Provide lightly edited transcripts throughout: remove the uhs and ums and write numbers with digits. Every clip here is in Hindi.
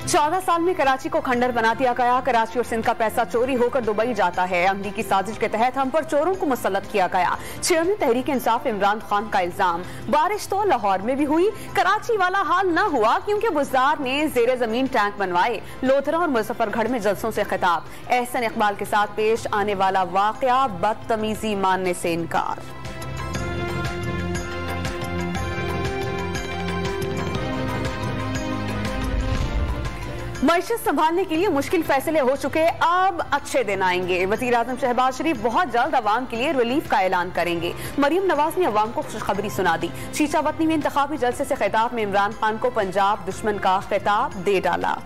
14 साल में कराची को खंडर बना दिया गया। कराची और सिंध का पैसा चोरी होकर दुबई जाता है। अमरीकी साजिश के तहत हम पर चोरों को मुसल्लत किया गया। चेयरमैन तहरीक इंसाफ इमरान खान का इल्जाम। बारिश तो लाहौर में भी हुई, कराची वाला हाल न हुआ क्योंकि बुज़दार ने जेर जमीन टैंक बनवाए। लोधरा और मुजफ्फरगढ़ में जलसों से खिताब। एहसन इकबाल के साथ पेश आने वाला वाकया, बदतमीजी मानने से इनकार। मईशत संभालने के लिए मुश्किल फैसले हो चुके, अब अच्छे दिन आएंगे। वज़ीर आज़म शहबाज शरीफ बहुत जल्द अवाम के लिए रिलीफ का ऐलान करेंगे। मरियम नवाज ने अवाम को खुशखबरी सुना दी। शीशा वतनी में इंतखाबी जलसे से खिताब में इमरान खान को पंजाब दुश्मन का खिताब दे डाला।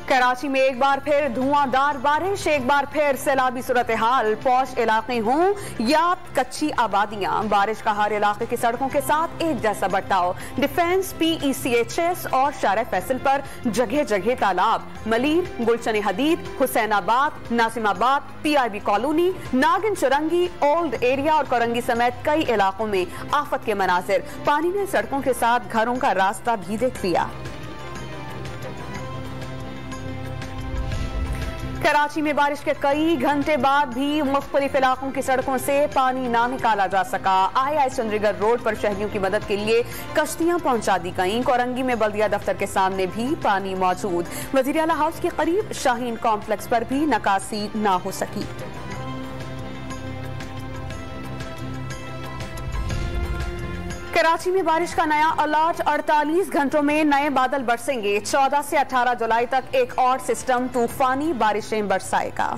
कराची में एक बार फिर धुआंधार बारिश, एक बार फिर सैलाबी सूरत हाल। पौष इलाके हों या कच्ची आबादियां, बारिश का हर इलाके की सड़कों के साथ एक जैसा बर्ताव। डिफेंस, PECHS और शारे फैसल पर जगह जगह तालाब। मलीर, गुलशन हदीद, हुसैनाबाद, नासिमाबाद, PIB कॉलोनी, नागिन चुरंगी, ओल्ड एरिया और कोरंगी समेत कई इलाकों में आफत के मनाजिर। पानी ने सड़कों के साथ घरों का रास्ता भी देख लिया। कराची में बारिश के कई घंटे बाद भी मुख्तलिफ इलाकों की सड़कों से पानी ना निकाला जा सका। IIS चंडीगढ़ रोड पर शहरियों की मदद के लिए कश्तियां पहुंचा दी गईं। कोरंगी में बल्दिया दफ्तर के सामने भी पानी मौजूद। वजीर आला हाउस के करीब शाहीन कॉम्प्लेक्स पर भी नकासी ना हो सकी। कराची में बारिश का नया अलर्ट। 48 घंटों में नए बादल बरसेंगे। 14 से 18 जुलाई तक एक और सिस्टम तूफानी बारिशें बरसाएगा।